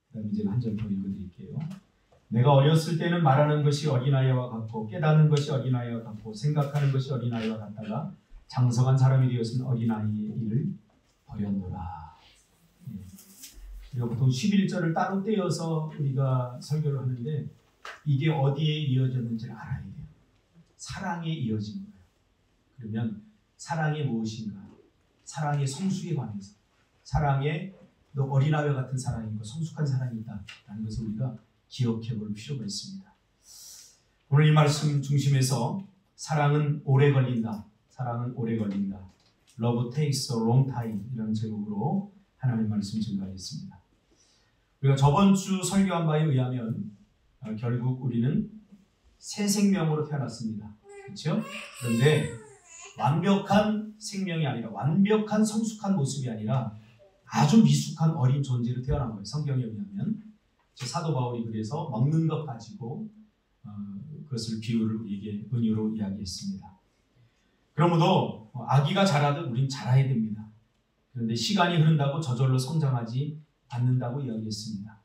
그다음에 이제 한 절 더 읽어드릴게요. 내가 어렸을 때는 말하는 것이 어린아이와 같고 깨닫는 것이 어린아이와 같고 생각하는 것이 어린아이와 같다가 장성한 사람이 되었으면 어린아이의 일을 버렸노라. 우리가 보통 11절을 따로 떼어서 우리가 설교를 하는데 이게 어디에 이어졌는지를 알아야 돼요. 사랑에 이어진 거예요. 그러면 사랑이 무엇인가? 사랑의 성숙에 관해서 사랑에 너 어린아이와 같은 사랑이 있고 성숙한 사랑이 있다라는 것을 우리가 기억해 볼 필요가 있습니다. 오늘 이 말씀 중심에서 사랑은 오래 걸린다. 사랑은 오래 걸린다. Love takes a long time 이라는 제목으로 하나님의 말씀 증거하겠습니다. 우리가 저번 주 설교한 바에 의하면 결국 우리는 새 생명으로 태어났습니다. 그렇죠? 그런데 완벽한 생명이 아니라 완벽한 성숙한 모습이 아니라 아주 미숙한 어린 존재로 태어난 거예요. 성경에 의하면 사도 바울이 그래서 먹는 것 가지고 그것을 비유를 우리에게 은유로 이야기했습니다. 그러므로 아기가 자라듯 우린 자라야 됩니다. 그런데 시간이 흐른다고 저절로 성장하지 않는다고 이야기했습니다.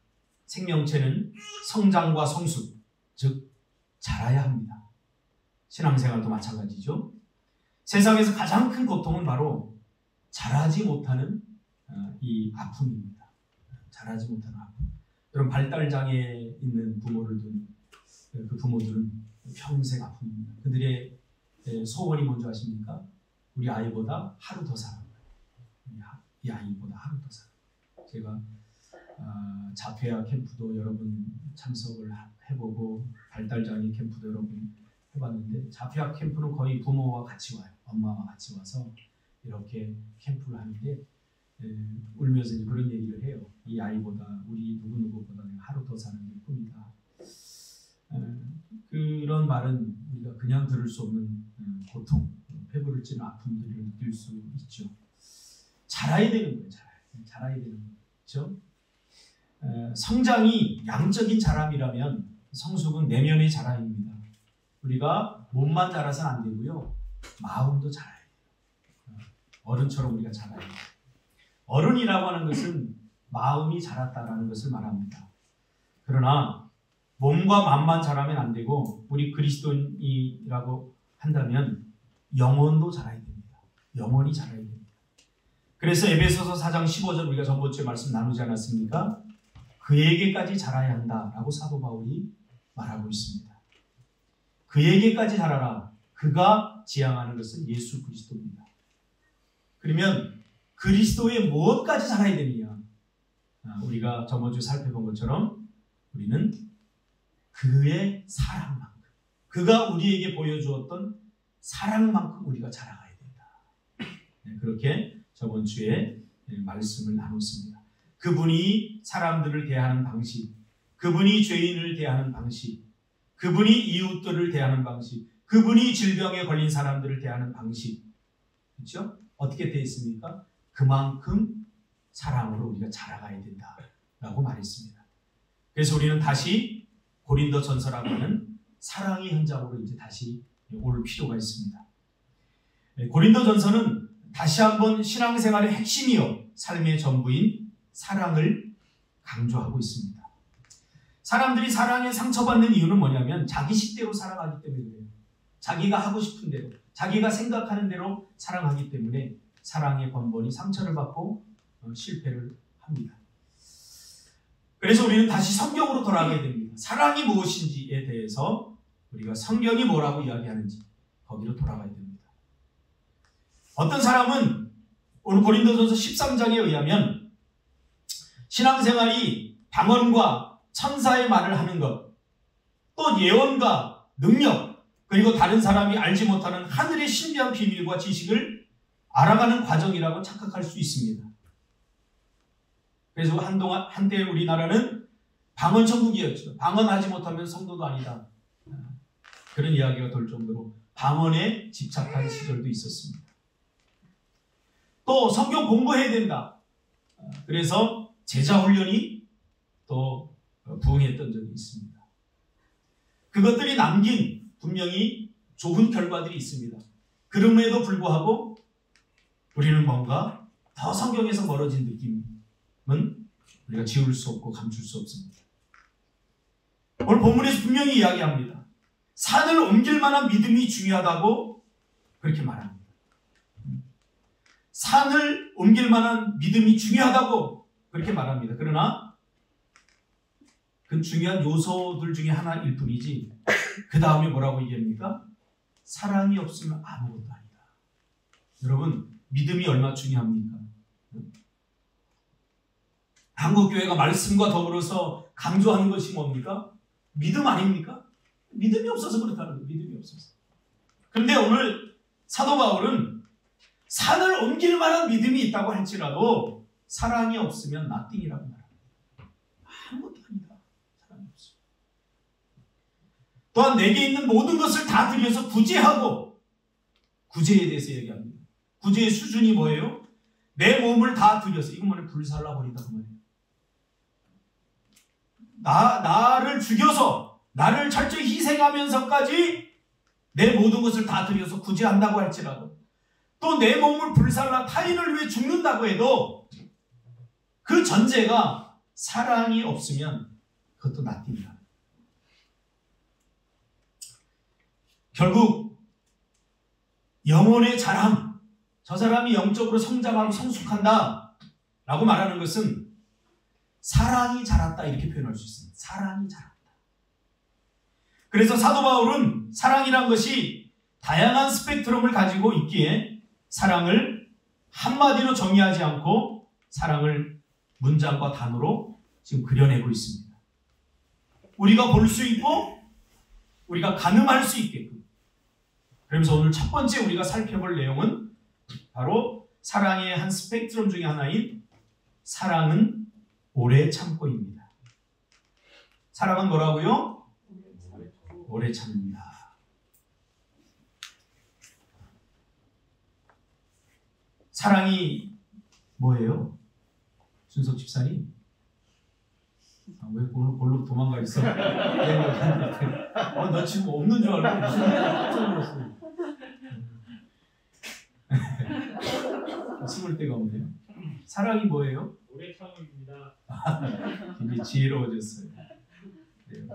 생명체는 성장과 성숙, 즉 자라야 합니다. 신앙생활도 마찬가지죠. 세상에서 가장 큰 고통은 바로 자라지 못하는 이 아픔입니다. 자라지 못하는 아픔. 여러분 발달장애 있는 부모를 둔 그 부모들은 평생 아픕니다. 그들의 소원이 뭔지 아십니까? 우리 아이보다 하루 더 살아. 이 아이보다 하루 더 살아. 제가 자폐아 캠프도 여러 번 참석을 해보고 발달장애 캠프도 여러 번 해봤는데 자폐아 캠프는 거의 부모와 같이 와요. 엄마와 같이 와서 이렇게 캠프를 하는데 울면서 이제 그런 얘기를 해요. 이 아이보다 우리 누구누구보다 하루 더 사는 게 꿈이다. 그런 말은 우리가 그냥 들을 수 없는 고통, 폐부를 찌는 아픔들을 느낄 수 있죠. 자라야 되는 거예요. 자라야 되는 거예요. 그렇죠? 성장이 양적인 자람이라면 성숙은 내면의 자람입니다. 우리가 몸만 자라서는 안 되고요. 마음도 자라야 돼요. 어른처럼 우리가 자라야 돼요. 어른이라고 하는 것은 마음이 자랐다라는 것을 말합니다. 그러나 몸과 마음만 자라면 안 되고 우리 그리스도인이라고 한다면 영혼도 자라야 됩니다. 영혼이 자라야 됩니다. 그래서 에베소서 4장 15절 우리가 전번주에 말씀 나누지 않았습니까? 그에게까지 자라야 한다라고 사도 바울이 말하고 있습니다. 그에게까지 자라라. 그가 지향하는 것은 예수 그리스도입니다. 그러면 그리스도의 무엇까지 자라야 되느냐? 우리가 저번주 살펴본 것처럼 우리는 그의 사랑만큼, 그가 우리에게 보여주었던 사랑만큼 우리가 자라가야 된다. 그렇게 저번주에 말씀을 나눴습니다. 그분이 사람들을 대하는 방식, 그분이 죄인을 대하는 방식, 그분이 이웃들을 대하는 방식, 그분이 질병에 걸린 사람들을 대하는 방식, 그렇죠? 어떻게 되어 있습니까? 그만큼 사랑으로 우리가 자라가야 된다라고 말했습니다. 그래서 우리는 다시 고린도전서라고 하는 사랑의 현장으로 이제 다시 올 필요가 있습니다. 고린도전서는 다시 한번 신앙생활의 핵심이요 삶의 전부인 사랑을 강조하고 있습니다. 사람들이 사랑에 상처받는 이유는 뭐냐면 자기식대로 살아가기 때문에 그래요. 자기가 하고 싶은 대로, 자기가 생각하는 대로 사랑하기 때문에 사랑의 번번이 상처를 받고 실패를 합니다. 그래서 우리는 다시 성경으로 돌아가게 됩니다. 사랑이 무엇인지에 대해서 우리가 성경이 뭐라고 이야기하는지 거기로 돌아가야 됩니다. 어떤 사람은 오늘 고린도전서 13장에 의하면 신앙생활이 방언과 천사의 말을 하는 것, 또 예언과 능력, 그리고 다른 사람이 알지 못하는 하늘의 신비한 비밀과 지식을 알아가는 과정이라고 착각할 수 있습니다. 그래서 한때 우리나라는 방언 천국이었죠. 방언하지 못하면 성도도 아니다. 그런 이야기가 돌 정도로 방언에 집착한 시절도 있었습니다. 또 성경 공부해야 된다. 그래서 제자 훈련이 또 부응했던 적이 있습니다. 그것들이 남긴 분명히 좋은 결과들이 있습니다. 그럼에도 불구하고 우리는 뭔가 더 성경에서 멀어진 느낌은 우리가 지울 수 없고 감출 수 없습니다. 오늘 본문에서 분명히 이야기합니다. 산을 옮길 만한 믿음이 중요하다고 그렇게 말합니다. 산을 옮길 만한 믿음이 중요하다고 그렇게 말합니다. 그러나 그 중요한 요소들 중에 하나일 뿐이지 그 다음에 뭐라고 얘기합니까? 사랑이 없으면 아무것도 아니다. 여러분, 믿음이 얼마나 중요합니까? 한국교회가 말씀과 더불어서 강조하는 것이 뭡니까? 믿음 아닙니까? 믿음이 없어서 그렇다는 거예요. 믿음이 없어서. 그런데 오늘 사도 바울은 산을 옮길 만한 믿음이 있다고 할지라도 사랑이 없으면 nothing이라고 말합니다. 아무것도 아니다. 사랑이 없어. 또한 내게 있는 모든 것을 다 들여서 구제하고, 구제에 대해서 얘기합니다. 구제의 수준이 뭐예요? 내 몸을 다 들여서, 이건 뭐냐? 불살라버린다 그 말이에요. 나를 죽여서 나를 철저히 희생하면서까지 내 모든 것을 다 들여서 구제한다고 할지라도, 또 내 몸을 불살라 타인을 위해 죽는다고 해도 그 전제가 사랑이 없으면 그것도 낫습니다. 결국 영혼의 자람, 저 사람이 영적으로 성장하고 성숙한다 라고 말하는 것은 사랑이 자랐다 이렇게 표현할 수 있습니다. 사랑이 자랐다. 그래서 사도 바울은 사랑이란 것이 다양한 스펙트럼을 가지고 있기에 사랑을 한마디로 정의하지 않고 사랑을 문장과 단어로 지금 그려내고 있습니다. 우리가 볼 수 있고 우리가 가늠할 수 있게끔. 그러면서 오늘 첫 번째 우리가 살펴볼 내용은 바로 사랑의 한 스펙트럼 중에 하나인 사랑은 오래 참고입니다. 사랑은 뭐라고요? 오래 참는다. 사랑이 뭐예요? 준석 집사님? 왜 오늘 볼로 도망가 있어? 너 지금 없는 줄 알고 깜짝 놀랐어요. 숨을 데가 없네요. 사랑이 뭐예요? 오래 참음입니다. 굉장히 지혜로워졌어요. 네.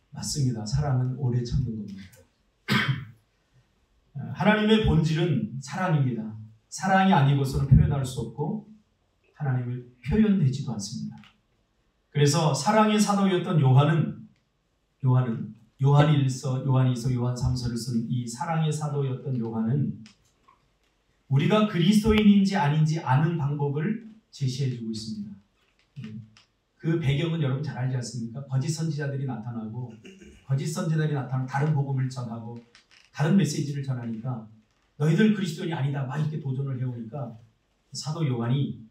맞습니다. 사랑은 오래 참는 겁니다. 하나님의 본질은 사랑입니다. 사랑이 아니고서는 표현할 수 없고 하나님을 표현되지도 않습니다. 그래서 사랑의 사도였던 요한일서, 요한이서, 요한 3서를 쓴 이 사랑의 사도였던 요한은 우리가 그리스도인인지 아닌지 아는 방법을 제시해주고 있습니다. 그 배경은 여러분 잘 알지 않습니까? 거짓 선지자들이 나타나고 다른 복음을 전하고 다른 메시지를 전하니까 너희들 그리스도인이 아니다 막 이렇게 도전을 해오니까 사도 요한이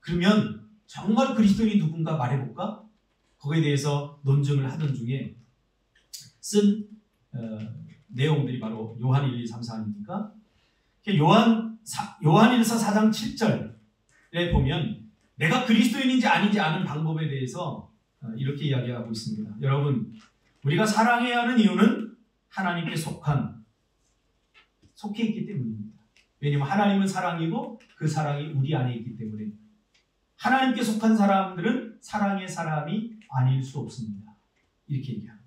그러면 정말 그리스도인이 누군가 말해볼까? 거기에 대해서 논증을 하던 중에 쓴 내용들이 바로 요한 1, 2, 3, 4 아닙니까? 요한일서 4장 7절에 보면 내가 그리스도인인지 아닌지 아는 방법에 대해서 이렇게 이야기하고 있습니다. 여러분, 우리가 사랑해야 하는 이유는 하나님께 속해 있기 때문입니다. 왜냐하면 하나님은 사랑이고 그 사랑이 우리 안에 있기 때문에 하나님께 속한 사람들은 사랑의 사람이 아닐 수 없습니다. 이렇게 얘기합니다.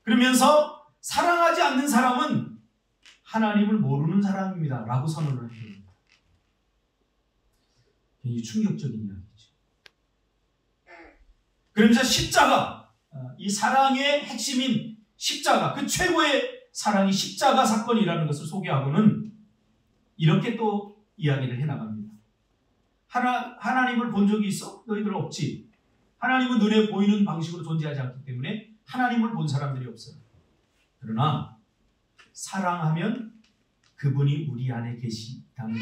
그러면서 사랑하지 않는 사람은 하나님을 모르는 사람입니다. 라고 선언을 합니다. 굉장히 충격적인 이야기죠. 그러면서 십자가, 이 사랑의 핵심인 십자가, 그 최고의 사랑이 십자가 사건이라는 것을 소개하고는 이렇게 또 이야기를 해나갑니다. 하나님을 본 적이 있어? 너희들은 없지. 하나님은 눈에 보이는 방식으로 존재하지 않기 때문에 하나님을 본 사람들이 없어요. 그러나 사랑하면 그분이 우리 안에 계시다는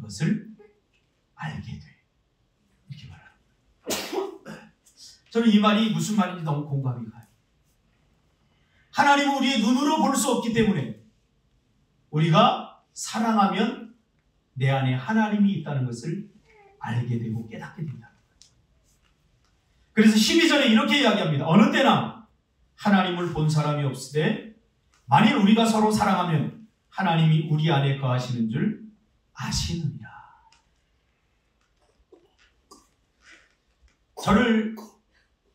것을 알게 돼. 이렇게 말합니다. 저는 이 말이 무슨 말인지 너무 공감이 가요. 하나님은 우리의 눈으로 볼 수 없기 때문에 우리가 사랑하면 내 안에 하나님이 있다는 것을 알게 되고 깨닫게 된다. 그래서 12절에 이렇게 이야기합니다. 어느 때나 하나님을 본 사람이 없으되 만일 우리가 서로 사랑하면 하나님이 우리 안에 거하시는 줄 아시느니라. 저를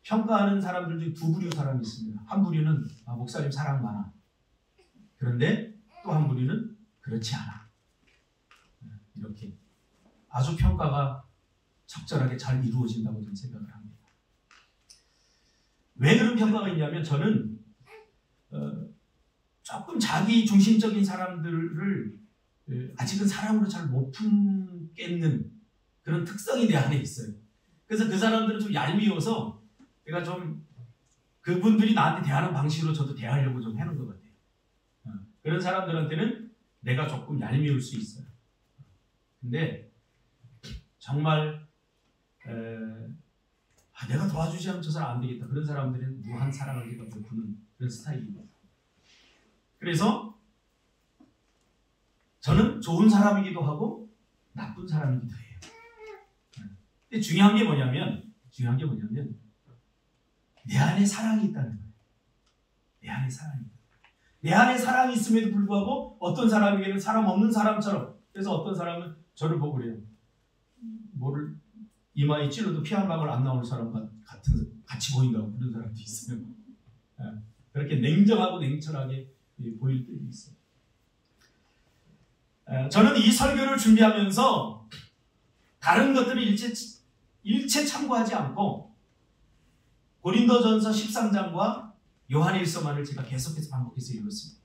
평가하는 사람들 중에 두 부류 사람이 있습니다. 한 부류는 목사님 사랑 많아. 그런데 또 한 부류는 그렇지 않아. 이렇게 아주 평가가 적절하게 잘 이루어진다고 저는 생각을 합니다. 왜 그런 평가가 있냐면 저는 조금 자기 중심적인 사람들을 아직은 사람으로 잘 못 품겠는 그런 특성이 내 안에 있어요. 그래서 그 사람들은 좀 얄미워서 제가 좀 그분들이 나한테 대하는 방식으로 저도 대하려고 좀 해놓은 것 같아요. 그런 사람들한테는 내가 조금 얄미울 수 있어요. 근데 정말 내가 도와주지 않으면 저 사람 안 되겠다. 그런 사람들은 무한 사랑을 제가 베푸는 그런 스타일입니다. 그래서 저는 좋은 사람이기도 하고 나쁜 사람이기도 해요. 근데 중요한 게 뭐냐면 내 안에 사랑이 있다는 거예요. 내 안에 사랑이 있다. 내 안에 사랑이 있음에도 불구하고 어떤 사람에게는 사람 없는 사람처럼, 그래서 어떤 사람은 저를 보고 그래요. 뭐를 이마에 찔러도 피 한 방울 안 나올 사람 같이 보인다고 그런 사람도 있어요. 그렇게 냉정하고 냉철하게 보일 때도 있어요. 저는 이 설교를 준비하면서 다른 것들을 일체 참고하지 않고 고린도전서 13장과 요한일서만을 제가 계속해서 반복해서 읽었습니다.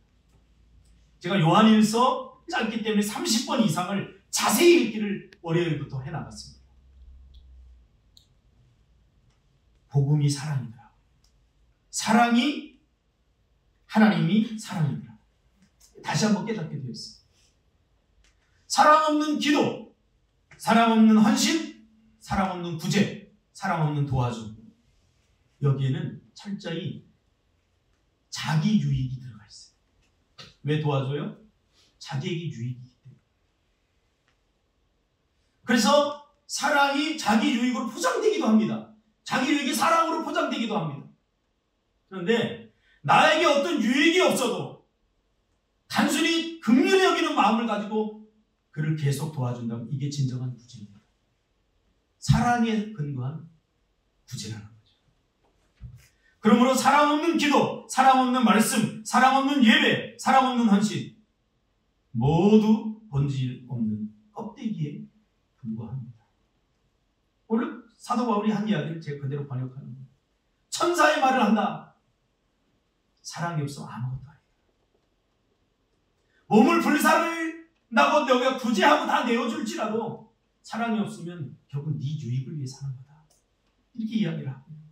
제가 요한일서 짧기 때문에 30번 이상을 자세히 읽기를 월요일부터 해나갔습니다. 복음이 사랑이더라. 사랑이 하나님이 사랑이더라. 다시 한번 깨닫게 되었습니다. 사랑 없는 기도, 사랑 없는 헌신, 사랑 없는 구제, 사랑 없는 도와줌. 여기에는 철저히 자기 유익이 들어가 있어요. 왜 도와줘요? 자기에게 유익이기 때문에. 그래서 사랑이 자기 유익으로 포장되기도 합니다. 자기 유익이 사랑으로 포장되기도 합니다. 그런데 나에게 어떤 유익이 없어도 단순히 긍휼히 여기는 마음을 가지고 그를 계속 도와준다면 이게 진정한 구제입니다. 사랑에 근거한 구제라는 거죠. 그러므로 사랑 없는 기도, 사랑 없는 말씀, 사랑 없는 예배, 사랑 없는 헌신 모두 본질 없는 껍데기에 불과합니다. 오늘 사도 바울이 한 이야기를 제가 그대로 번역하는 거예요. 천사의 말을 한다. 사랑이 없으면 아무것도 아니다. 몸을 불사른다고 너가 구제하고 다 내어줄지라도 사랑이 없으면 결국 네 유익을 위해 사는 거다. 이렇게 이야기를 합니다.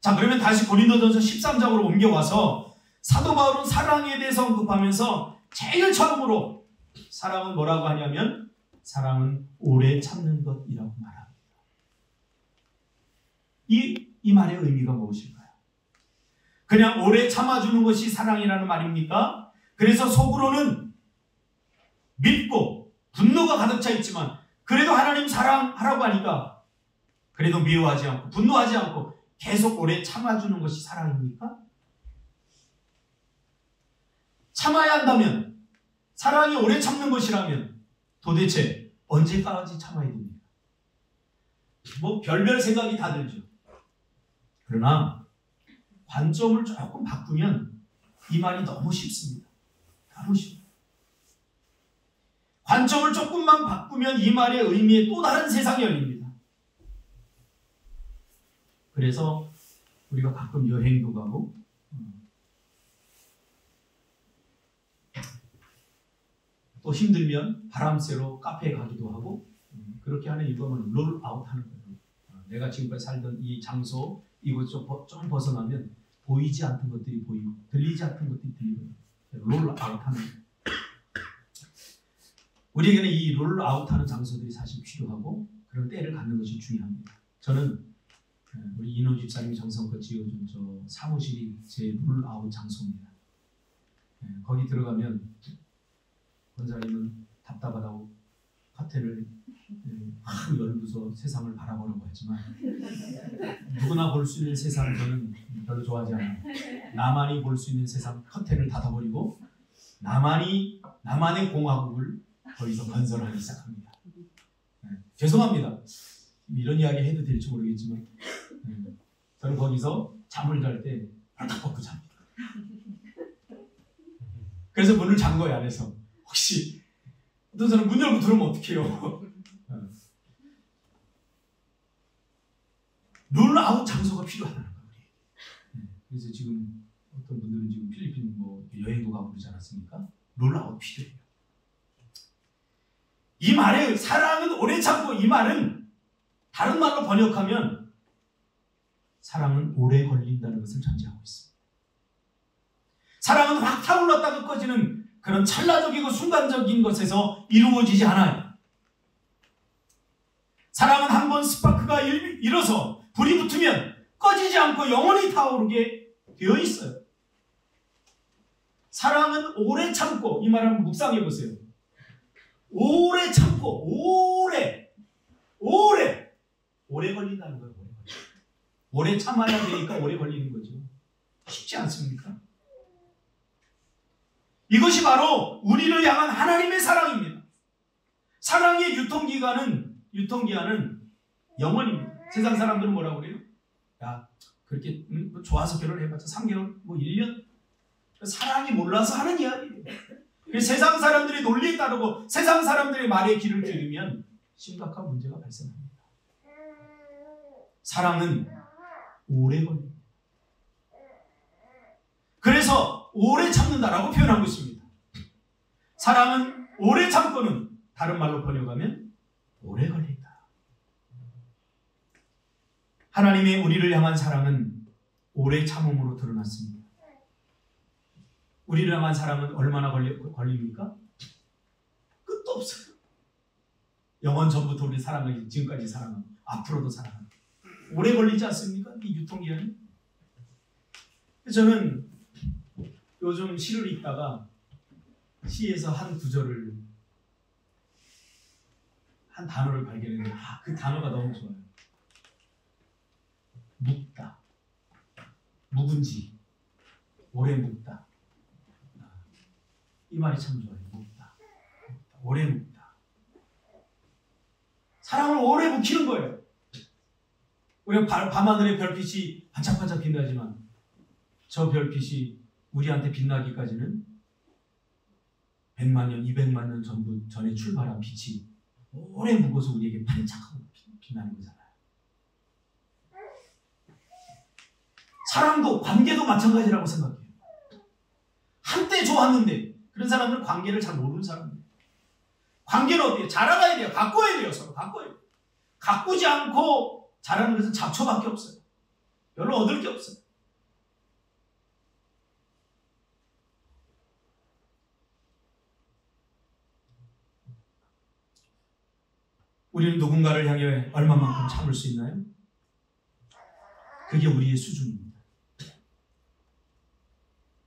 자, 그러면 다시 고린도전서 13장으로 옮겨와서 사도 바울은 사랑에 대해서 언급하면서 제일 처음으로 사랑은 뭐라고 하냐면 사랑은 오래 참는 것이라고 말합니다. 이 말의 의미가 무엇일까요? 그냥 오래 참아주는 것이 사랑이라는 말입니까? 그래서 속으로는 믿고 분노가 가득 차 있지만 그래도 하나님 사랑하라고 하니까 그래도 미워하지 않고 분노하지 않고 계속 오래 참아주는 것이 사랑입니까? 참아야 한다면, 사랑이 오래 참는 것이라면 도대체 언제까지 참아야 됩니까? 뭐 별별 생각이 다 들죠. 그러나 관점을 조금 바꾸면 이 말이 너무 쉽습니다. 너무 쉽습니다. 관점을 조금만 바꾸면 이 말의 의미에 또 다른 세상이 열립니다. 그래서 우리가 가끔 여행도 가고 또 힘들면 바람 쐬러 카페에 가기도 하고 그렇게 하는 이유는 롤아웃 하는 거예요. 내가 지금까지 살던 이 장소 이곳 좀 벗어나면 보이지 않던 것들이 보이고 들리지 않던 것들이 들리고 롤아웃 하는 거예요. 우리에게는 이 롤아웃 하는 장소들이 사실 필요하고 그런 때를 갖는 것이 중요합니다. 저는 우리 이노 집사님이 정성껏 지어준 저 사무실이 제 롤아웃 장소입니다. 거기 들어가면 권사님은 답답하다고 커튼을 확 열고서 세상을 바라보라고 하지만 누구나 볼 수 있는 세상을 저는 별로 좋아하지 않아요. 나만이 볼 수 있는 세상 커튼을 닫아버리고 나만의 공화국을 거기서 건설하기 시작합니다. 죄송합니다. 이런 이야기 해도 될지 모르겠지만 저는 거기서 잠을 잘 때 딱 벗고 잡니다. 그래서 문을 잠 거예요, 안에서. 혹시 어떤 사람 문 열고 들어오면 어떡해요? 롤아웃 장소가 필요하다는 거예요. 그래서 지금 어떤 분들은 지금 필리핀 뭐 여행도 가고 그러지 않았습니까? 롤아웃 필요해요. 이 말에 사랑은 오래 참고, 이 말은 다른 말로 번역하면 사랑은 오래 걸린다는 것을 전제하고 있습니다. 사랑은 확 타올랐다가 꺼지는 그런 찰나적이고 순간적인 것에서 이루어지지 않아요. 사랑은 한번 스파크가 일어서 불이 붙으면 꺼지지 않고 영원히 타오르게 되어 있어요. 사랑은 오래 참고, 이 말을 한번 묵상해 보세요. 오래 참고, 오래 걸린다는 거예요. 오래 참아야 되니까 오래 걸리는 거죠. 쉽지 않습니까? 이것이 바로 우리를 향한 하나님의 사랑입니다. 사랑의 유통기한은 영원입니다. 세상 사람들은 뭐라고 그래요? 야, 그렇게 좋아서 결혼해봤자 3개월, 뭐 1년? 사랑이 몰라서 하는 이야기예요. 세상 사람들의 논리에 따르고 세상 사람들의 말에 귀를 기울이면 심각한 문제가 발생합니다. 사랑은 오래 걸립니다. 그래서 오래 참는다라고 표현하고 있습니다. 사랑은 오래 참고는 다른 말로 번역하면 오래 걸린다. 하나님의 우리를 향한 사랑은 오래 참음으로 드러났습니다. 우리를 향한 사랑은 얼마나 걸립니까? 끝도 없어요. 영원 전부터 우리 사랑을 지금까지 사랑하고 앞으로도 사랑합니다. 오래 걸리지 않습니까? 이 유통기한이? 저는 요즘 시를 읽다가 시에서 한 구절을, 한 단어를 발견했는데 그 단어가 너무 좋아요. 묵다. 묵은지. 오래 묵다. 이 말이 참 좋아요. 묵다. 오래 묵다. 사랑을 오래 묵히는 거예요. 우리가 밤하늘의 별빛이 반짝반짝 빛나지만 저 별빛이 우리한테 빛나기까지는 100만 년, 200만 년 전에 출발한 빛이 오래 묵어서 우리에게 반짝하고 빛나는 거잖아요. 사랑도, 관계도 마찬가지라고 생각해요. 한때 좋았는데, 그런 사람들은 관계를 잘 모르는 사람들이에요. 관계는 어때요? 자라가야 돼요. 가꿔야 돼요. 서로 가꿔야 돼요. 가꾸지 않고 잘하는 것은 잡초밖에 없어요. 별로 얻을 게 없어요. 우리는 누군가를 향해 얼마만큼 참을 수 있나요? 그게 우리의 수준입니다.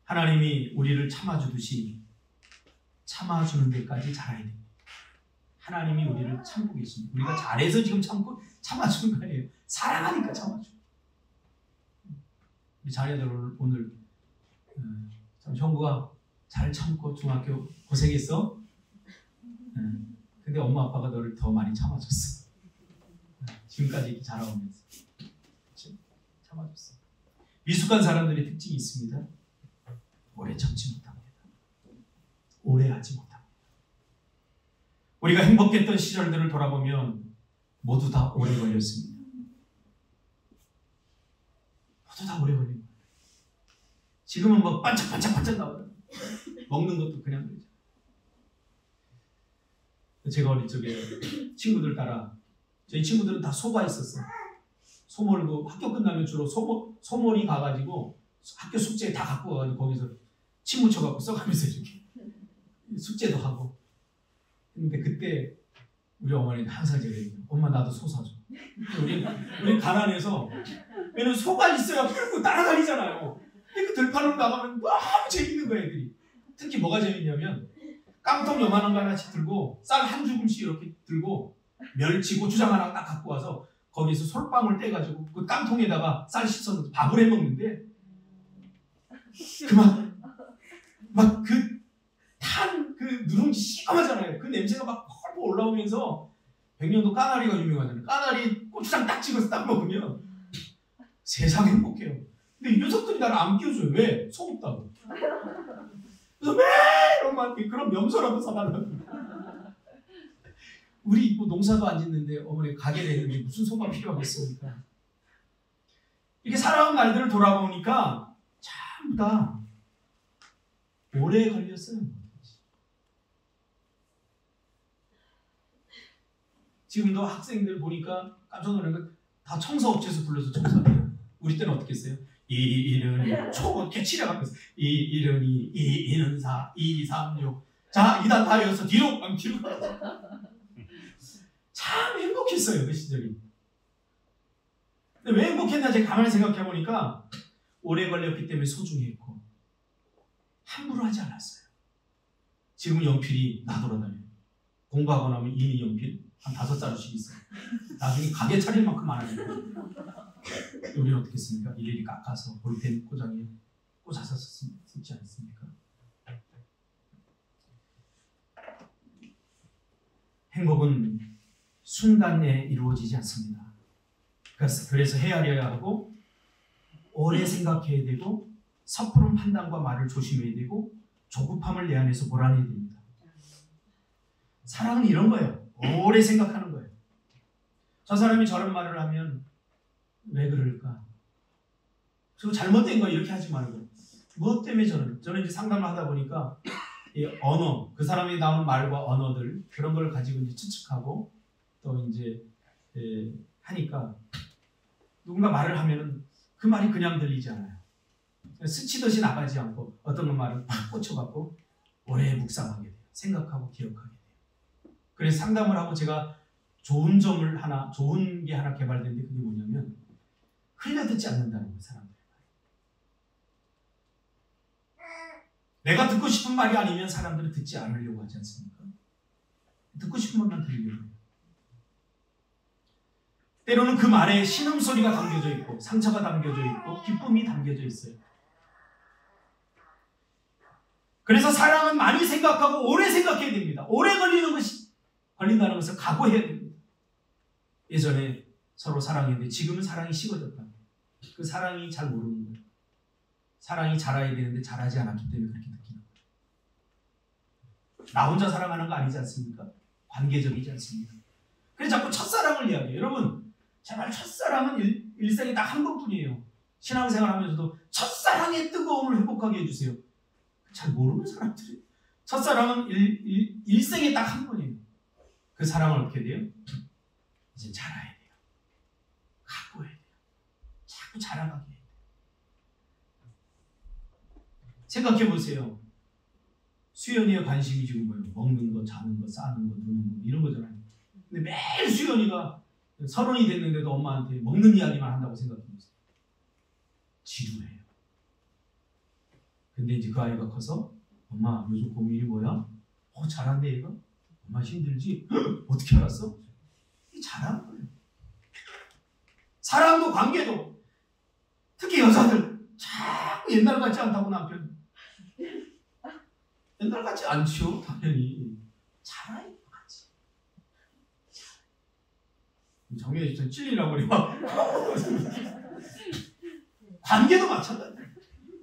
하나님이 우리를 참아주듯이 참아주는 데까지 자라야 됩니다. 하나님이 우리를 참고 계십니다. 우리가 잘해서 지금 참아주는 거예요. 사랑하니까 참아주고. 우리 자녀들 오늘 참 형구가 잘 참고 중학교 고생했어. 근데 엄마 아빠가 너를 더 많이 참아줬어. 지금까지 이렇게 자라오면서 참아줬어. 미숙한 사람들의 특징이 있습니다. 오래 참지 못합니다. 오래 하지 못합니다. 우리가 행복했던 시절들을 돌아보면 모두 다 오래 걸렸습니다. 모두 다 오래 걸립니다. 지금은 뭐 반짝반짝 나와요. 먹는 것도 그냥 그러죠. 제가 어릴 적에 친구들 따라, 저희 친구들은 다 소가 있었어요. 소 몰고 학교 끝나면 주로 소몰이 가가지고 학교 숙제 다 갖고 가가지고 거기서 침 묻혀갖고 써가면서 이렇게 숙제도 하고. 근데 그때 우리 어머니는 항상 제가 얘기해요. 엄마 나도 소 사줘. 우리 가난해서, 왜냐면 소가 있어야 끌고 따라다니잖아요. 그 들판으로 나가면 너무 재밌는 거예요, 애들이. 특히 뭐가 재밌냐면 깡통 요만한 거 하나씩 들고 쌀 한 주금씩 이렇게 들고 멸치, 고추장 하나 딱 갖고 와서 거기서 솔방울 떼가지고 그 깡통에다가 쌀 씻어서 밥을 해먹는데 막 그 탄 그 누룽지 시커하잖아요. 그 냄새가 막 펄펄 올라오면서 백년도 까나리가 유명하잖아요. 까나리 고추장 딱 찍어서 딱 먹으면 세상 행복해요. 근데 이 녀석들이 나를 안 끼워줘요. 왜? 소없다고. 그래서 매일 엄마한테 그런 명소라도 사달라고. 우리 뭐 농사도 안 짓는데 어머니 가게 되는데 무슨 소가 필요하겠습니까? 이렇게 살아온 날들을 돌아보니까 전부 다 오래 걸렸어요. 지금도 학생들 보니까 깜짝 놀란 건 다 청소업체에서 불러서 청소해요. 우리 때는 어떻게 했어요? 2, 1은 초 개치려가면서 2, 1은 2, 2, 2는 4, 2, 3, 6 자, 2단 다 외워서 뒤로 참 행복했어요. 그 시절이. 근데 왜 행복했나 제가 가만히 생각해 보니까 오래 걸렸기 때문에 소중했고 함부로 하지 않았어요. 지금 연필이 나돌아다녀요. 공부하고 나면 이미 연필 한 5자루씩 있어요. 나중에 가게 차릴 만큼 많아요. 우리는 어떻게 했습니까? 일일이 깎아서 볼펜 꽂아서 쓰지 않습니까? 행복은 순간 내에 이루어지지 않습니다. 그래서 헤아려야 하고 오래 생각해야 되고 섣부른 판단과 말을 조심해야 되고 조급함을 내 안에서 몰아내야 됩니다. 사랑은 이런 거예요. 오래 생각하는 거예요. 저 사람이 저런 말을 하면 왜 그럴까? 그리고 잘못된 거 이렇게 하지 말고 무엇 때문에 저는 이제 상담을 하다 보니까 이 언어, 그 사람이 나온 말과 언어들 그런 걸 가지고 이제 추측하고 또 이제 하니까 누군가 말을 하면은 그 말이 그냥 들리지 않아요. 스치듯이 나가지 않고 어떤 말은 팍 꽂혀갖고 오래 묵상하게 돼요. 생각하고 기억하게 돼요. 그래서 상담을 하고 제가 좋은 게 하나 개발됐는데 그게 뭐냐면 흘려듣지 않는다는 거예요. 사람들. 내가 듣고 싶은 말이 아니면 사람들은 듣지 않으려고 하지 않습니까? 듣고 싶은 말만 들으려고 해요. 때로는 그 말에 신음소리가 담겨져 있고 상처가 담겨져 있고 기쁨이 담겨져 있어요. 그래서 사랑은 많이 생각하고 오래 생각해야 됩니다. 오래 걸린다는 것을 각오해야 됩니다. 예전에 서로 사랑했는데 지금은 사랑이 식어졌다. 그 사랑이 잘 모르는 거예요. 사랑이 자라야 되는데 자라지 않았기 때문에 그렇게 느끼는 거예요. 나 혼자 사랑하는 거 아니지 않습니까? 관계적이지 않습니까? 그래서 자꾸 첫사랑을 이야기해요. 여러분 제발 첫사랑은 일생에 딱 한 번뿐이에요. 신앙생활 하면서도 첫사랑의 뜨거움을 회복하게 해주세요. 잘 모르는 사람들이 첫사랑은 일생에 딱 한 번이에요. 그 사랑을 어떻게 돼요? 이제 자라야 돼요. 가꿔야 돼요. 자꾸 자라가게 해야 돼요. 생각해 보세요. 수연이의 관심이 지금 뭐예요? 먹는 거, 자는 거, 싸는 거, 노는 거 이런 거잖아요. 근데 매일 수연이가 30이 됐는데도 엄마한테 먹는 이야기만 한다고 생각해 보세요. 지루해요. 근데 이제 그 아이가 커서 엄마 요즘 고민이 뭐야? 잘한대 얘가? 엄마 힘들지? 어떻게 알았어? 잘하는 거예요. 사랑도 관계도 특히 여자들 자꾸 옛날 같지 않다고 남편 옛날 같지 않죠. 당연히 잘해요. 같이 정혜진 씨 찔리라고 그래 막 관계도 마찬가지야.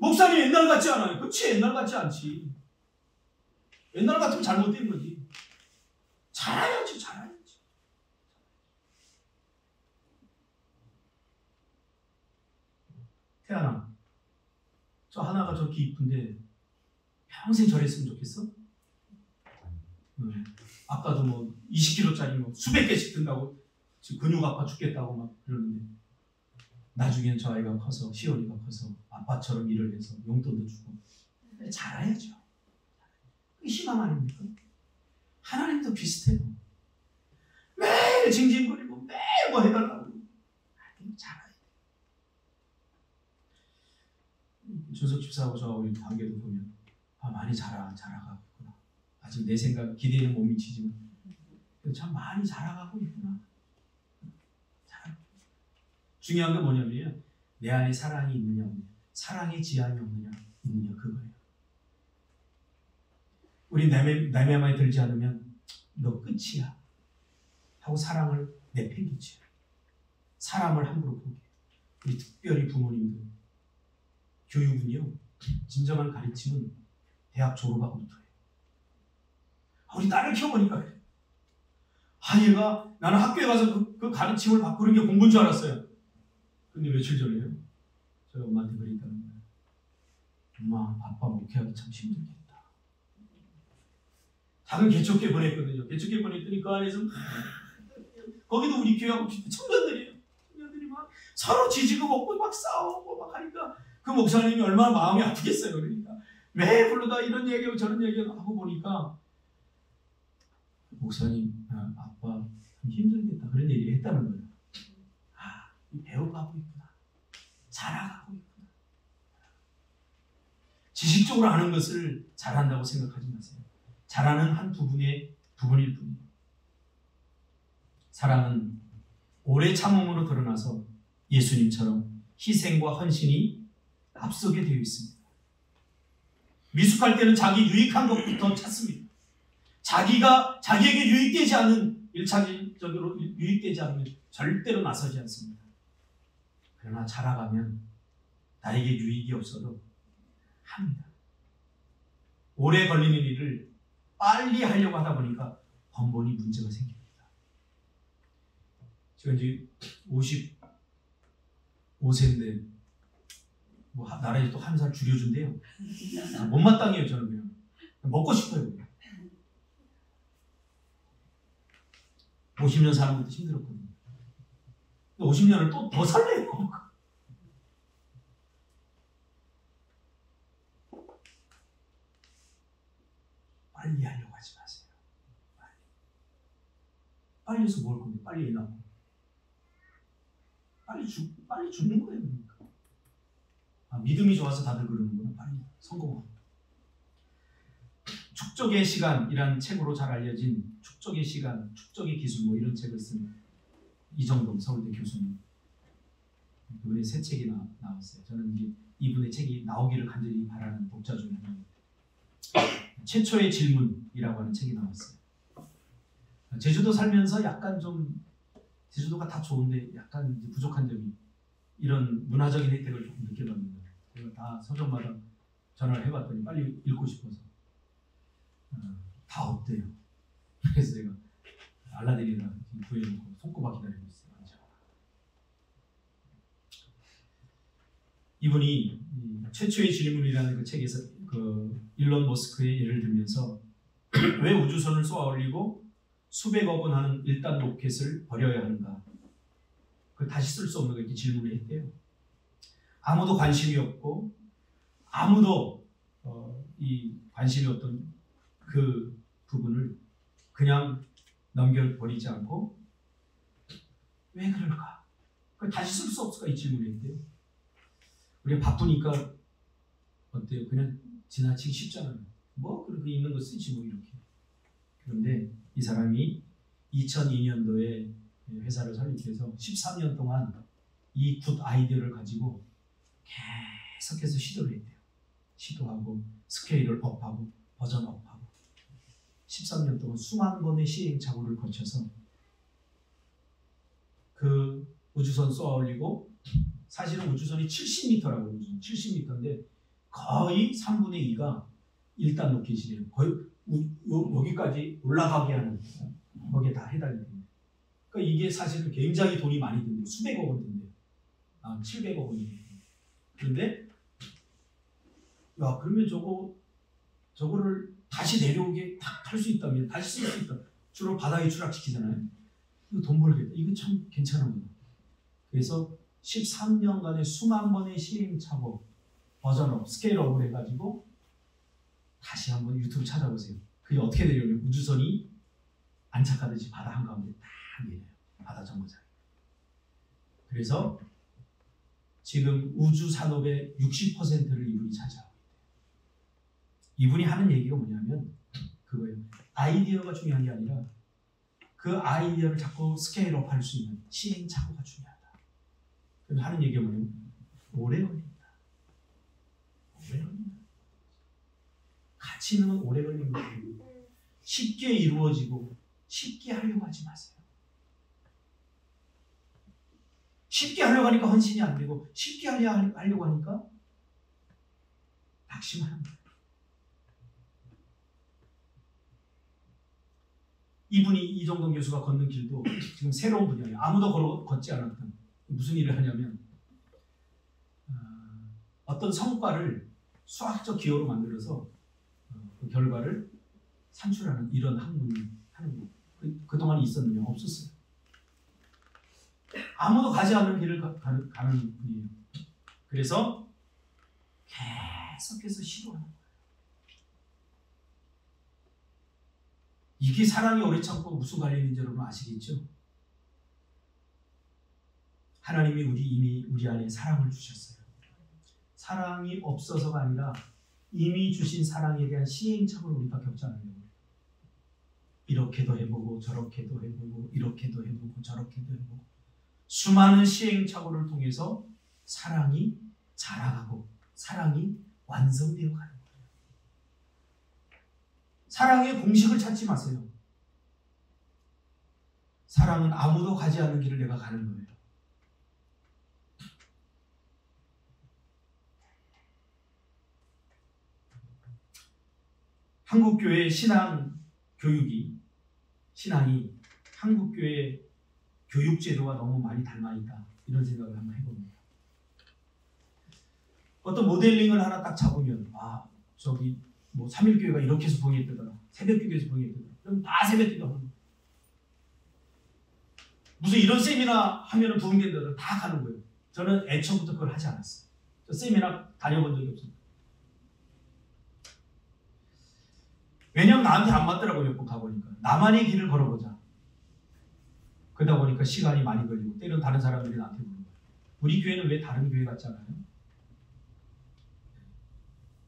목사님 옛날 같지 않아요. 그치 옛날 같지 않지. 옛날 같으면 잘못된 거지. 잘해야지. 태연아, 저 하나가 저렇게 이쁜데 평생 저랬으면 좋겠어? 아까도 뭐 20kg짜리 뭐 수백 개씩 든다고 지금 근육 아파 죽겠다고 막 그러는데 나중엔 저 아이가 커서 시온이가 커서 아빠처럼 일을 해서 용돈도 주고 잘해야죠. 그게 희망 아닙니까? 하나님도 비슷해요. 매일 징징거리고 매일 뭐 해달라고 잘해야 돼. 준석 집사하고 저하고 관계도 보면 많이 자라가고 있구나. 아직 내 생각 기대에는 못 미치지만 참 많이 자라가고 있구나. 중요한 건 뭐냐면 내 안에 사랑이 있느냐 없느냐, 사랑의 지향이 없느냐 있느냐 그거예요. 우리 내 맘에 들지 않으면 너 끝이야 하고 사랑을 내팽개쳐요. 사람을 함부로 포기해요. 우리 특별히 부모님들, 교육은요, 진정한 가르침은 대학 졸업하고부터예요. 우리 딸을 키워보니까 그래요. 얘가 나는 학교에 가서 그 가르침을 받고 그런 게 공부인 줄 알았어요. 근데 며칠 전에요, 저희 엄마한테 그랬다는 거예요. 엄마, 아빠 목회하기 참 힘들겠다. 작은 개척교회 보냈거든요. 개척교회 보냈더니 그 안에서 거기도 우리 교회하고 비슷해. 청년들이에요. 청년들이 막 서로 지지고 먹고 막 싸우고 막 하니까 그 목사님이 얼마나 마음이 아프겠어요. 그러니까 매 불러다 이런 얘기하고 저런 얘기하고 보니까 목사님, 아빠 힘들겠다 그런 얘기를 했다는 거예요. 배워가고 있구나. 자라가고 있구나. 지식적으로 아는 것을 잘한다고 생각하지 마세요. 잘하는 한 부분일 뿐이에요. 사랑은 오래 참음으로 드러나서 예수님처럼 희생과 헌신이 앞서게 되어 있습니다. 미숙할 때는 자기 유익한 것부터 찾습니다. 자기에게 유익되지 않은, 일차적으로 유익되지 않으면 절대로 나서지 않습니다. 그러나 자라가면 나에게 유익이 없어도 합니다. 오래 걸리는 일을 빨리 하려고 하다 보니까 번번이 문제가 생깁니다. 제가 이제 55세인데 나라에 또 한 살 줄여준대요. 못마땅해요. 저는 그냥 먹고 싶어요. 50년 사는 것도 힘들었거든요. 50년을 또 더 살래요. 빨리 하려고 하지 마세요. 빨리 해서 뭘 건데, 빨리 해나고. 빨리 죽는 거예요. 그러니까. 믿음이 좋아서 다들 그러는구나. 빨리 성공하고. 축적의 시간이란 책으로 잘 알려진 축적의 시간, 축적의 기술 뭐 이런 책을 쓴 이정동 서울대 교수님. 이번에 새 책이 나왔어요. 저는 이분의 책이 나오기를 간절히 바라는 독자 중에 하나입니다. 최초의 질문이라고 하는 책이 나왔어요. 제주도 살면서 약간 좀 제주도가 다 좋은데 약간 이제 부족한 점이 이런 문화적인 혜택을 조금 느껴봤는데 제가 다 서점마다 전화를 해봤더니 빨리 읽고 싶어서 다 없대요. 그래서 제가 알라딘이나 구해놓고 손꼽아 기다리고 있어요. 이분이 최초의 질문이라는 그 책에서 그 일론 머스크의 예를 들면서 왜 우주선을 쏘아 올리고 수백억 원 하는 1단 로켓을 버려야 하는가? 그걸 다시 쓸 수 없는 거 이렇게 질문을 했대요. 아무도 관심이 없고 아무도 이 관심이 없던 그 부분을 그냥 넘겨버리지 않고 왜 그럴까? 그걸 다시 쓸 수 없을까? 이 질문을 했대요. 우리가 바쁘니까 어때요? 그냥 지나치기 쉽잖아요. 뭐 그렇게 있는 거 쓰지 뭐 이렇게. 그런데 이 사람이 2002년도에 회사를 설립해서 13년 동안 이 굿 아이디어를 가지고 계속해서 시도를 했대요. 시도하고 스케일을 업하고 버전 업하고 13년 동안 수만 번의 시행착오를 거쳐서 그 우주선 쏘아 올리고 사실은 우주선이 70m라고 70m인데 거의 3분의 2가 1단 로켓이래요. 거의 여기까지 올라가게 하는 거기에 다 해당이 됩니다. 그러니까 이게 사실은 굉장히 돈이 많이 든대요. 수백억 원 든대요. 700억 원이. 그런데 그러면 저거를 다시 내려오게 할 수 있다면 다시 쓸 수 있다. 주로 바닥에 추락시키잖아요. 이거 돈 벌겠다. 이거 참 괜찮은 거예요. 그래서 13년간의 수만 번의 시행착오, 버전업, 스케일업을 해가지고 다시 한번 유튜브 찾아보세요. 그게 어떻게 되려면 우주선이 안착하듯이 바다 한가운데 딱 내려요. 바다 정거장. 그래서 지금 우주 산업의 60%를 이분이 차지하고 있대요. 이분이 하는 얘기가 뭐냐면 그거예요. 아이디어가 중요한 게 아니라 그 아이디어를 자꾸 스케일업 할 수 있는 시행착오가 중요하다. 그래서 하는 얘기가 뭐냐면 오래 걸린다. 오래 걸린다. 가치 있는 건 오래 걸리는 거예요. 쉽게 이루어지고 쉽게 하려고 하지 마세요. 쉽게 하려고 하니까 헌신이 안 되고 쉽게 하려고 하니까 낙심하는 거예요. 이분이 이정동 교수가 걷는 길도 지금 새로운 분야예요. 아무도 걷지 않았던. 무슨 일을 하냐면 어떤 성과를 수학적 기호로 만들어서 그 결과를 산출하는 이런 학문을 하는 거예요. 그동안 있었느냐? 없었어요. 아무도 가지 않는 길을 가는 분이에요. 그래서 계속해서 시도하는 거예요. 이게 사랑이 오래 참고 무슨 관련인지 여러분 아시겠죠? 하나님이 이미 우리 안에 사랑을 주셨어요. 사랑이 없어서가 아니라 이미 주신 사랑에 대한 시행착오를 우리가 겪지 않으려고 해요. 이렇게도 해보고 저렇게도 해보고 이렇게도 해보고 저렇게도 해보고 수많은 시행착오를 통해서 사랑이 자라가고 사랑이 완성되어 가는 거예요. 사랑의 공식을 찾지 마세요. 사랑은 아무도 가지 않는 길을 내가 가는 거예요. 한국교회 신앙이 한국교회 교육제도와 너무 많이 닮아있다. 이런 생각을 한번 해봅니다. 어떤 모델링을 하나 딱 잡으면 저기 뭐 3일교회가 이렇게 해서 부흥했다더라. 새벽기도에서 부흥했다더라. 그럼 다 새벽기도 하는 거예요. 무슨 이런 세미나 하면 부흥된다더라. 다 가는 거예요. 저는 애초부터 그걸 하지 않았어요. 저 세미나 다녀본 적이 없어요. 왜냐면 나한테 안 맞더라고요. 몇 번 가보니까. 나만의 길을 걸어보자. 그러다 보니까 시간이 많이 걸리고 때로는 다른 사람들이 나한테 물어봐요. 우리 교회는 왜 다른 교회 같지 않아요?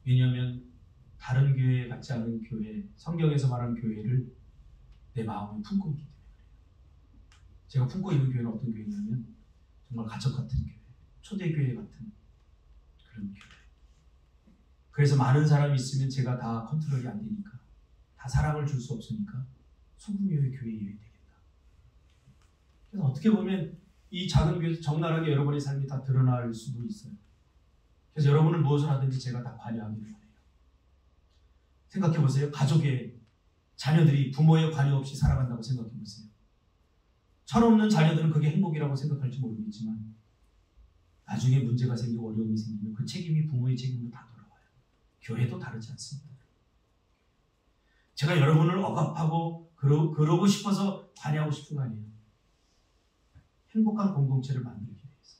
왜냐하면 다른 교회 같지 않은 교회, 성경에서 말하는 교회를 내 마음에 품고 있기 때문에 그래요. 제가 품고 있는 교회는 어떤 교회냐면 정말 가족 같은 교회, 초대교회 같은 그런 교회. 그래서 많은 사람이 있으면 제가 다 컨트롤이 안 되니까, 다 사랑을 줄 수 없으니까 소금교회 교회여야 되겠다. 그래서 어떻게 보면 이 작은 교회에서 적나라하게 여러분의 삶이 다 드러날 수도 있어요. 그래서 여러분은 무엇을 하든지 제가 다 관여하기를 원해요. 생각해 보세요. 가족의 자녀들이 부모의 관여 없이 살아간다고 생각해 보세요. 철없는 자녀들은 그게 행복이라고 생각할지 모르겠지만 나중에 문제가 생기고 어려움이 생기면 그 책임이 부모의 책임으로 다 돌아와요. 교회도 다르지 않습니다. 제가 여러분을 억압하고 그러고 싶어서 관여하고 싶은 거 아니에요. 행복한 공동체를 만들기 위해서.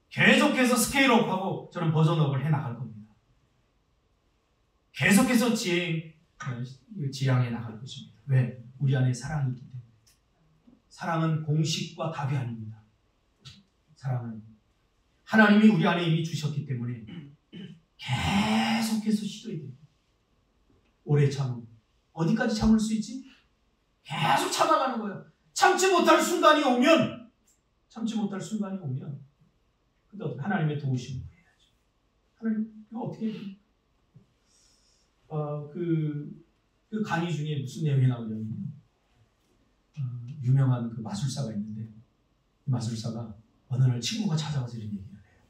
계속해서 스케일업하고 저는 버전업을 해나갈 겁니다. 계속해서 지향해 나갈 것입니다. 왜? 우리 안에 사랑이 있기 때문에. 사랑은 공식과 답이 아닙니다. 사랑은 하나님이 우리 안에 이미 주셨기 때문에 계속해서 시도해야 돼요. 오래 참음. 어디까지 참을 수 있지? 계속 참아가는 거예요. 참지 못할 순간이 오면 근데 어떻게 하나님의 도우심을 해야죠. 하나님 이거 어떻게 해야 돼요? 그 강의 중에 무슨 내용이 나오냐면 유명한 그 마술사가 있는데 그 마술사가 어느 날 친구가 찾아와서 이런 얘기를 해요.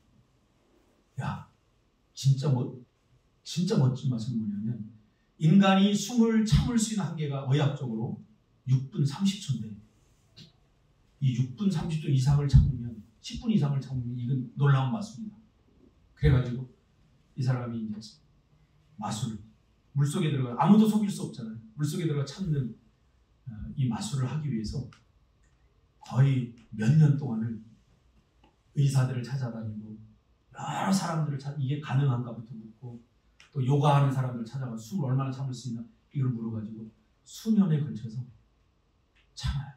야, 진짜 멋진 마술은 뭐냐면 인간이 숨을 참을 수 있는 한계가 의학적으로 6분 30초인데 이 6분 30초 이상을 참으면 10분 이상을 참으면 이건 놀라운 마술이다. 그래가지고 이 사람이 이제 마술 물속에 들어가 아무도 속일 수 없잖아요. 물속에 들어가 찾는 이 마술을 하기 위해서 거의 몇 년 동안을 의사들을 찾아다니고 여러 사람들을 이게 가능한가부터 묻고 또 요가하는 사람들을 찾아가 숨을 얼마나 참을 수 있나 이걸 물어가지고 수년에 걸쳐서 참아요.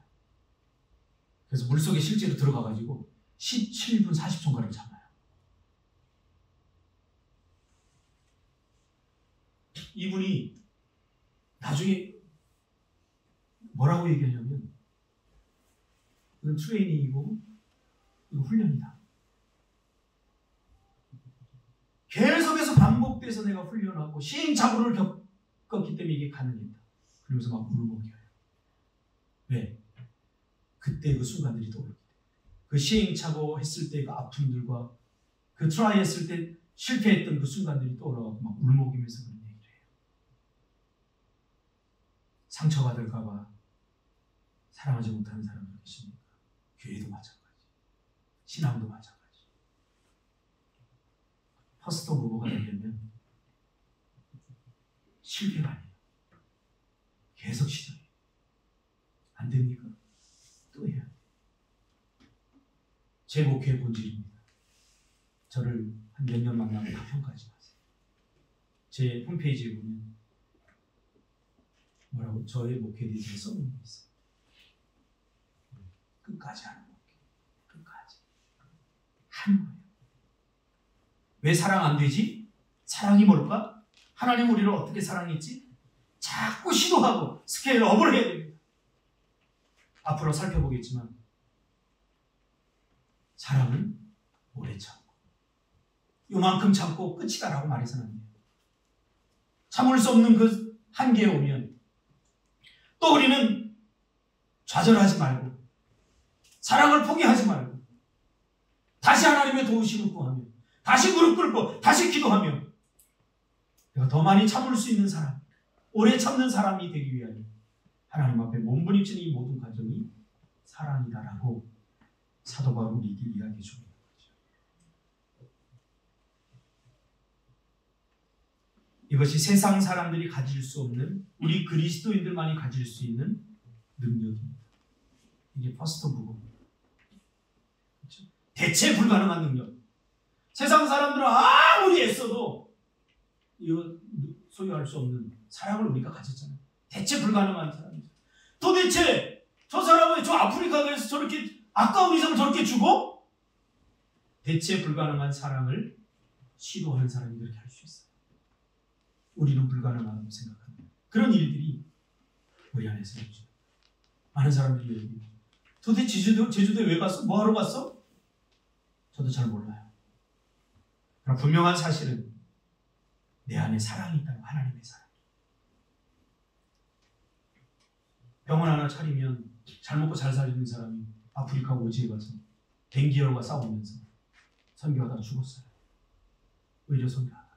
그래서 물속에 실제로 들어가가지고 17분 40초간을 참아요. 이분이 나중에 뭐라고 얘기하냐면 이건 트레이닝이고 이거 훈련이다. 계속해서 반복돼서 내가 훈련하고 시행착오를 겪었기 때문에 이게 가능했다. 그러면서 막 울먹여요. 왜? 그때 그 순간들이 떠오르게 돼요. 그 시행착오 했을 때 그 아픔들과 그 트라이 했을 때 실패했던 그 순간들이 떠올라가고 막 울먹이면서 그런 얘기를 해요. 상처받을까봐 사랑하지 못하는 사람들 계십니까? 교회도 마찬가지, 신앙도 마찬가지. 퍼스트 오브가 되려면 실패가 아니에요. 계속 시도해요. 안 됩니까? 또 해야 돼요. 제 목회의 본질입니다. 저를 한 몇 년 만나면 다 평가하지 마세요. 제 홈페이지에 보면 뭐라고 저의 목회에 대해서 써놓은 게 있어요. 끝까지 하는 목회. 끝까지 하는 거예요. 왜 사랑 안 되지? 사랑이 뭘까? 하나님 우리를 어떻게 사랑했지? 자꾸 시도하고 스케일업을 해야 됩니다. 앞으로 살펴보겠지만 사랑은 오래 참고 요만큼 참고 끝이다라고 말해서는 안 돼요. 참을 수 없는 그 한계에 오면 또 우리는 좌절하지 말고 사랑을 포기하지 말고 다시 하나님의 도우심을 구하며 다시 무릎 꿇고 다시 기도하며 내가 더 많이 참을 수 있는 사람, 오래 참는 사람이 되기 위하여 하나님 앞에 몸부림치는 이 모든 과정이 사랑이다라고 사도 바울은 우리에게 이야기해 주고 있는 거죠. 이것이 세상 사람들이 가질 수 없는 우리 그리스도인들만이 가질 수 있는 능력입니다. 이게 퍼스트 무고입니다. 그렇죠? 대체 불가능한 능력. 세상 사람들은 아무리 애써도 이거 소유할 수 없는 사랑을 우리가 가졌잖아요. 대체 불가능한 사람이죠. 도대체 저 사람은 저 아프리카에서 저렇게 아까운 이상을 저렇게 주고 대체 불가능한 사랑을 시도하는 사람이 그렇게 할 수 있어요. 우리는 불가능하다고 생각합니다. 그런 일들이 우리 안에서 있죠. 많은 사람들이 얘기해요. 도대체 제주도에 왜 갔어? 뭐 하러 갔어? 저도 잘 몰라요. 그러나 분명한 사실은 내 안에 사랑이 있다는 하나님의 사랑. 병원 하나 차리면 잘 먹고 잘 살리는 사람이 아프리카 오지에 가서 댕기열과 싸우면서 선교하다 죽었어요. 의료 선교하다.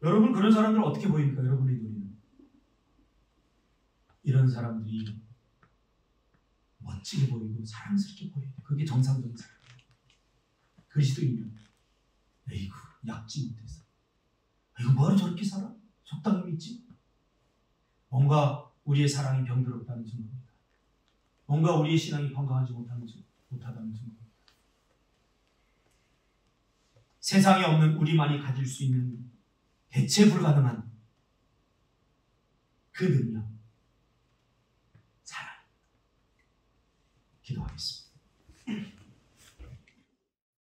여러분 그런 사람들은 어떻게 보입니까? 여러분의 눈에는. 이런 사람들이 멋지게 보이고 사랑스럽게 보여요. 그게 정상적인 사람이에요. 그리스도인은 에이구 약지 못해서 이거 뭐하러 저렇게 살아? 적당히 믿지? 뭔가 우리의 사랑이 병들었다는 증거입니다. 뭔가 우리의 신앙이 건강하지 못하다는 증거입니다. 세상에 없는 우리만이 가질 수 있는 대체 불가능한 그 능력, 사랑. 기도하겠습니다.